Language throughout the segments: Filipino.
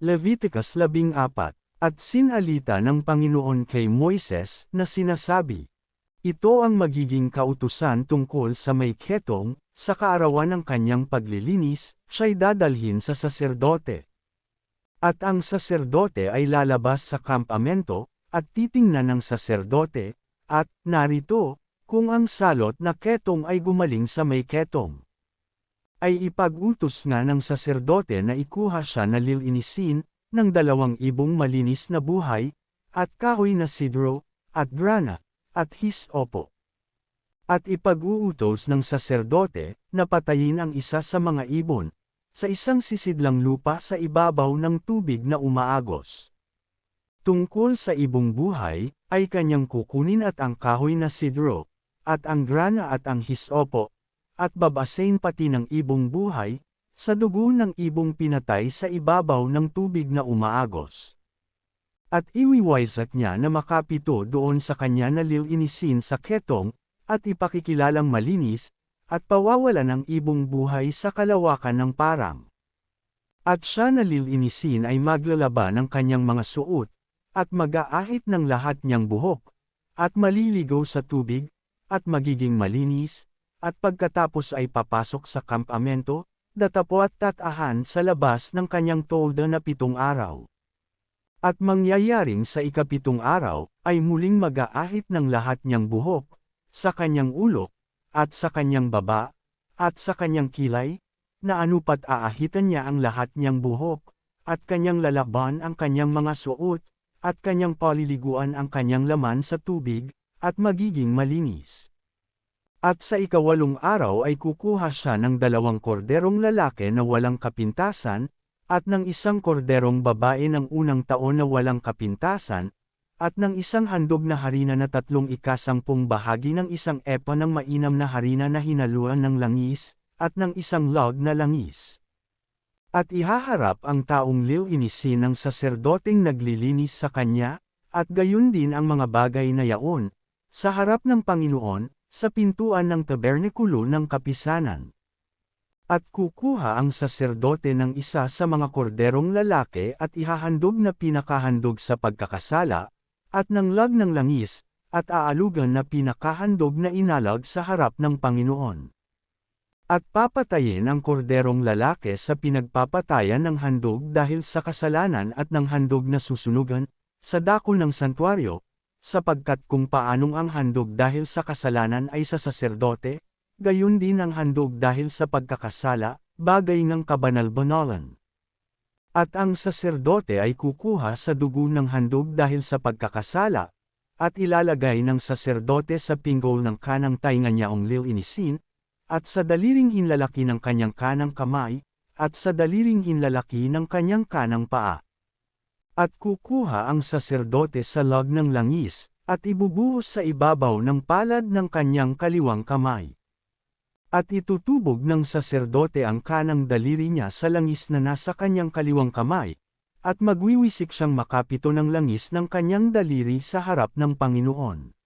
Leviticus 14, at sinalita ng Panginoon kay Moises na sinasabi, ito ang magiging kautusan tungkol sa may ketong, sa kaarawan ng kanyang paglilinis, siya'y dadalhin sa saserdote. At ang saserdote ay lalabas sa kampamento, at titingnan ng saserdote, at, narito, kung ang salot na ketong ay gumaling sa may ketong. Ay ipag-utos nga ng saserdote na ikuha siya na lilinisin, ng 2 ibong malinis na buhay, at kahoy na sidro, at grana, at hisopo. At ipag-uutos ng saserdote, na patayin ang isa sa mga ibon, sa isang sisidlang lupa sa ibabaw ng tubig na umaagos. Tungkol sa ibong buhay, ay kanyang kukunin at ang kahoy na sidro, at ang grana at ang hisopo, at babasain pati ng ibong buhay, sa dugo ng ibong pinatay sa ibabaw ng tubig na umaagos. At iwiwayzat niya na makapito doon sa kanya na lilinisin sa ketong, at ipakikilalang malinis, at pawawalan ng ibong buhay sa kalawakan ng parang. At siya na lilinisin ay maglalaba ng kanyang mga suot, at mag-aahit ng lahat niyang buhok, at maliligaw sa tubig, at magiging malinis, at pagkatapos ay papasok sa kampamento, datapo at tatahan sa labas ng kanyang tolda na 7 araw. At mangyayaring sa ika-7 araw, ay muling mag-aahit ng lahat niyang buhok, sa kanyang ulo, at sa kanyang baba, at sa kanyang kilay, na anupat aahitan niya ang lahat niyang buhok, at kanyang lalaban ang kanyang mga suot, at kanyang paliliguan ang kanyang laman sa tubig, at magiging malinis. At sa ika-8 araw ay kukuha siya ng 2 korderong lalaki na walang kapintasan, at ng 1 korderong babae ng unang taon na walang kapintasan, at ng 1 handog na harina na 3/10 bahagi ng 1 epa ng mainam na harina na hinaluan ng langis, at ng 1 log na langis. At ihaharap ang taong lilinisin ng saserdoteng naglilinis sa kanya, at gayon din ang mga bagay na yaon, sa harap ng Panginoon, sa pintuan ng tabernikulo ng kapisanan. At kukuha ang saserdote ng isa sa mga korderong lalaki at ihahandog na pinakahandog sa pagkakasala, at ng lag ng langis, at aalugan na pinakahandog na inalag sa harap ng Panginoon. At papatayin ang korderong lalaki sa pinagpapatayan ng handog dahil sa kasalanan at ng handog na susunugan, sa dako ng santuaryo, sapagkat kung paanong ang handog dahil sa kasalanan ay sa saserdote, gayon din ang handog dahil sa pagkakasala, bagay ngang kabanal-banalan. At ang saserdote ay kukuha sa dugo ng handog dahil sa pagkakasala, at ilalagay ng saserdote sa pinggol ng kanang tainga niyaong lilinisin, at sa daliring hinlalaki ng kanyang kanang kamay, at sa daliring hinlalaki ng kanyang kanang paa. At kukuha ang saserdote sa lag ng langis, at ibubuhos sa ibabaw ng palad ng kanyang kaliwang kamay. At itutubog ng saserdote ang kanang daliri niya sa langis na nasa kanyang kaliwang kamay, at magwiwisik siyang makapito ng langis ng kanyang daliri sa harap ng Panginoon.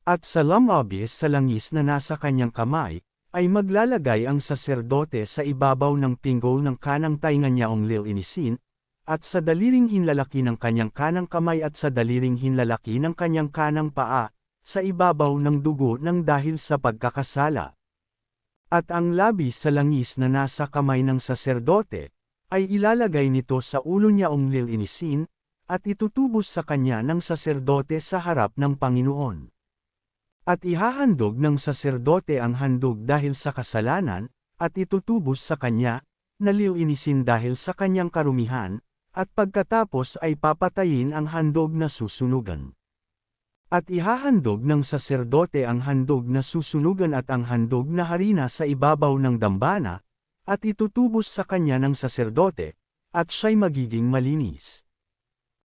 At sa lamabis sa langis na nasa kanyang kamay, ay maglalagay ang saserdote sa ibabaw ng pinggol ng kanang tainga niyaong lilinisin, at sa daliring hinlalaki ng kanyang kanang kamay at sa daliring hinlalaki ng kanyang kanang paa, sa ibabaw ng dugo ng dahil sa pagkakasala. At ang labis sa langis na nasa kamay ng saserdote, ay ilalagay nito sa ulo niyaong lilinisin, at itutubos sa kanya ng saserdote sa harap ng Panginoon. At ihahandog ng saserdote ang handog dahil sa kasalanan, at itutubos sa kanya, na lilinisin dahil sa kanyang karumihan, at pagkatapos ay papatayin ang handog na susunugan. At ihahandog ng saserdote ang handog na susunugan at ang handog na harina sa ibabaw ng dambana, at itutubos sa kanya ng saserdote, at siya'y magiging malinis.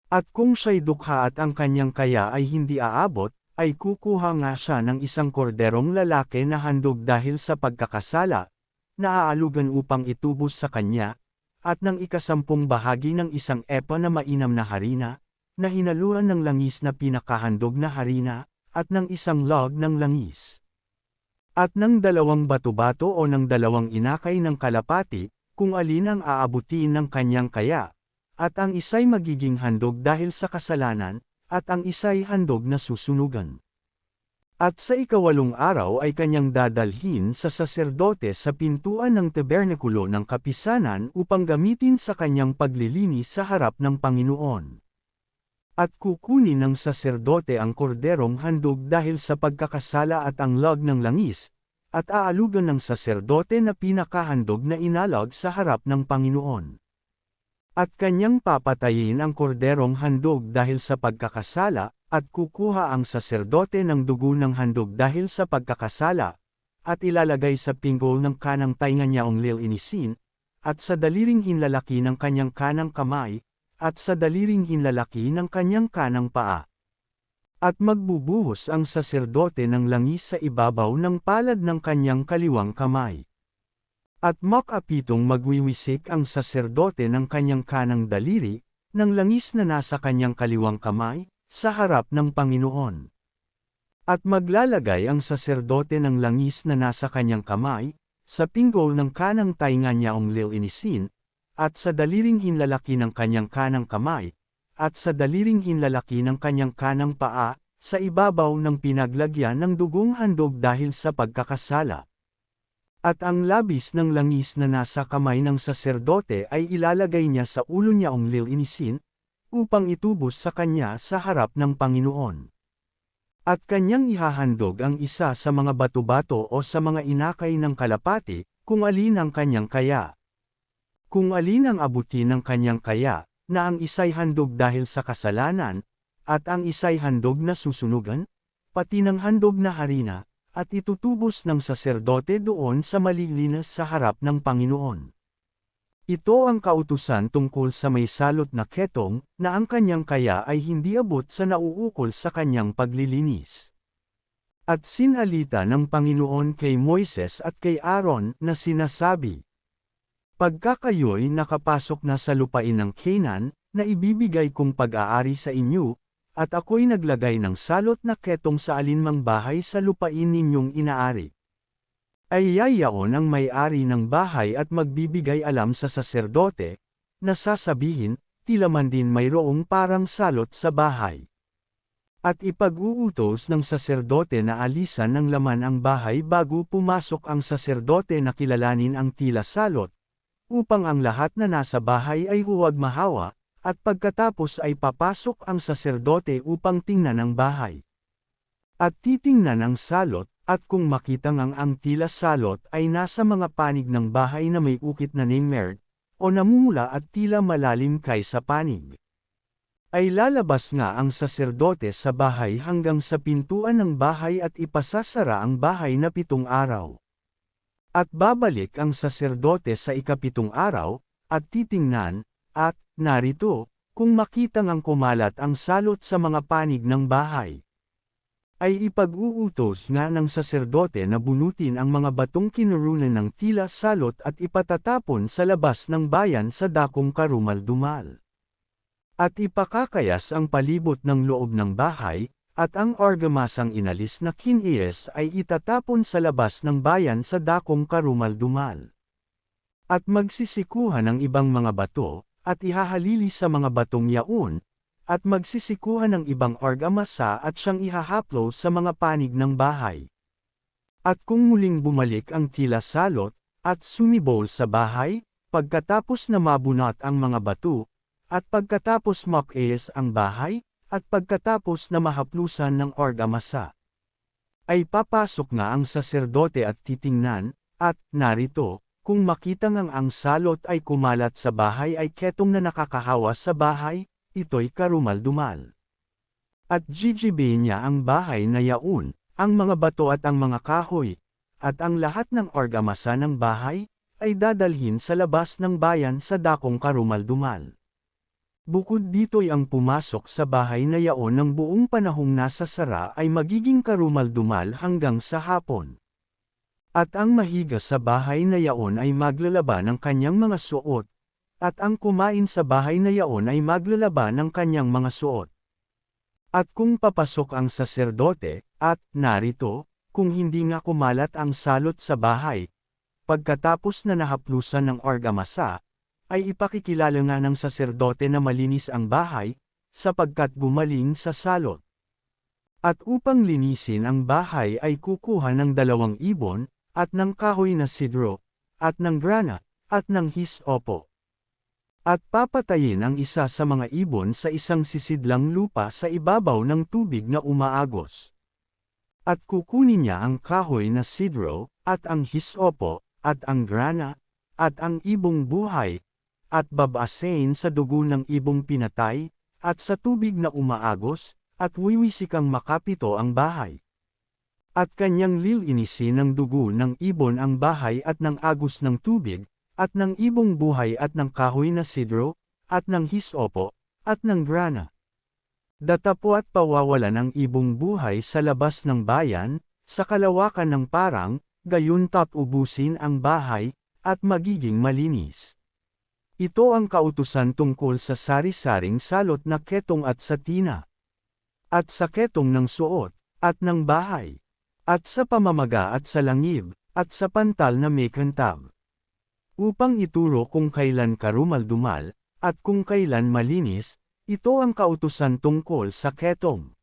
At kung siya'y dukha at ang kanyang kaya ay hindi aabot, ay kukuha nga siya ng 1 korderong lalaki na handog dahil sa pagkakasala, na aalugan upang itubos sa kanya, at ng 10 bahagi ng 1 epa na mainam na harina, na hinaluan ng langis na pinakahandog na harina, at ng 1 log ng langis. At ng 2 bato-bato o ng 2 inakay ng kalapati, kung alin ang aabutin ng kanyang kaya, at ang isa'y magiging handog dahil sa kasalanan, at ang isa'y handog na susunugan. At sa ikawalong araw ay kanyang dadalhin sa saserdote sa pintuan ng tabernakulo ng kapisanan upang gamitin sa kanyang paglilinis sa harap ng Panginoon. At kukunin ng saserdote ang korderong handog dahil sa pagkakasala at ang log ng langis, at aalugan ng saserdote na pinakahandog na inalag sa harap ng Panginoon. At kanyang papatayin ang korderong handog dahil sa pagkakasala, at kukuha ang saserdote ng dugo ng handog dahil sa pagkakasala, at ilalagay sa pinggol ng kanang tainga niyang lilinisin, at sa daliring hinlalaki ng kanyang kanang kamay, at sa daliring hinlalaki ng kanyang kanang paa. At magbubuhos ang saserdote ng langis sa ibabaw ng palad ng kanyang kaliwang kamay. At makapitong magwiwisik ang saserdote ng kanyang kanang daliri, ng langis na nasa kanyang kaliwang kamay, sa harap ng Panginoon. At maglalagay ang saserdote ng langis na nasa kanyang kamay, sa pinggol ng kanang tainga niyang lilinisin, at sa daliring hinlalaki ng kanyang kanang kamay, at sa daliring hinlalaki ng kanyang kanang paa, sa ibabaw ng pinaglagyan ng dugong handog dahil sa pagkakasala. At ang labis ng langis na nasa kamay ng saserdote ay ilalagay niya sa ulo niyang lilinisin, upang itubos sa kanya sa harap ng Panginoon. At kanyang ihahandog ang isa sa mga bato-bato o sa mga inakay ng kalapati, kung alin ang kanyang kaya. Kung alin ang abutin ng kanyang kaya, na ang isa'y handog dahil sa kasalanan, at ang isa'y handog na susunugan, pati ng handog na harina, at itutubos ng saserdote doon sa malilinis sa harap ng Panginoon. Ito ang kautusan tungkol sa may salot na ketong, na ang kanyang kaya ay hindi abot sa nauukol sa kanyang paglilinis. At sinalita ng Panginoon kay Moises at kay Aaron na sinasabi, pagka kayo'y nakapasok na sa lupain ng Canaan, na ibibigay kong pag-aari sa inyo, at ako'y naglagay ng salot na ketong sa alinmang bahay sa lupain ninyong inaari. Ay yayaon ang may-ari ng bahay at magbibigay alam sa saserdote, na sasabihin, tila man din mayroong parang salot sa bahay. At ipag-uutos ng saserdote na alisan ng laman ang bahay bago pumasok ang saserdote na kilalanin ang tila salot, upang ang lahat na nasa bahay ay huwag mahawa, at pagkatapos ay papasok ang saserdote upang tingnan ang bahay. At titingnan ang salot, at kung makitang ang tila salot ay nasa mga panig ng bahay na may ukit na namer, o namumula at tila malalim kaysa panig, ay lalabas nga ang saserdote sa bahay hanggang sa pintuan ng bahay at ipasasara ang bahay na 7 araw. At babalik ang saserdote sa ika-7 araw, at titingnan, at, narito, kung makitang ang kumalat ang salot sa mga panig ng bahay, ay ipag-uutos nga ng saserdote na bunutin ang mga batong kinurunan ng tila salot at ipatatapon sa labas ng bayan sa dakong karumal-dumal. At ipakakayas ang palibot ng loob ng bahay, at ang argamasang inalis na kinies ay itatapon sa labas ng bayan sa dakong karumal-dumal. At magsisikuhan ng ibang mga bato, at ihahalili sa mga batong yaon, at magsisikuhan ng ibang argamasa at siyang ihahaplo sa mga panig ng bahay. At kung muling bumalik ang tila salot, at sumibol sa bahay, pagkatapos na mabunot ang mga bato, at pagkatapos makayos ang bahay, at pagkatapos na mahaplusan ng argamasa, ay papasok nga ang saserdote at titingnan, at, narito, kung makitang ang salot ay kumalat sa bahay ay ketong na nakakahawa sa bahay, ito'y karumal-dumal. At jijibihin niya ang bahay na yaon, ang mga bato at ang mga kahoy, at ang lahat ng argamasa ng bahay, ay dadalhin sa labas ng bayan sa dakong karumal-dumal. Bukod dito'y ang pumasok sa bahay na yaon ng buong panahong nasa sara ay magiging karumal-dumal hanggang sa hapon. At ang mahiga sa bahay na yaon ay maglalaba ng kanyang mga suot, at ang kumain sa bahay na yaon ay maglalaba ng kanyang mga suot. At kung papasok ang saserdote, at, narito, kung hindi nga kumalat ang salot sa bahay, pagkatapos na nahaplusan ng argamasa, ay ipakikilala nga ng saserdote na malinis ang bahay, sapagkat gumaling sa salot. At upang linisin ang bahay ay kukuha ng 2 ibon, at ng kahoy na sidro, at ng grana, at ng hisopo. At papatayin ang isa sa mga ibon sa isang sisidlang lupa sa ibabaw ng tubig na umaagos. At kukunin niya ang kahoy na sidro, at ang hisopo, at ang grana, at ang ibong buhay, at babasain sa dugo ng ibong pinatay, at sa tubig na umaagos, at wiwisikang makapito ang bahay. At kanyang lilinisin ng dugo ng ibon ang bahay at ng agos ng tubig, at ng ibong buhay at ng kahoy na sidro, at ng hisopo, at ng grana. Datapo at pawawalan ang ibong buhay sa labas ng bayan, sa kalawakan ng parang, gayon ubusin ang bahay, at magiging malinis. Ito ang kautusan tungkol sa sari-saring salot na ketong at satina. At sa ketong ng suot, at ng bahay. At sa pamamaga at sa langib, at sa pantal na may kantab. Upang ituro kung kailan karumal-dumal, at kung kailan malinis, ito ang kautusan tungkol sa ketong.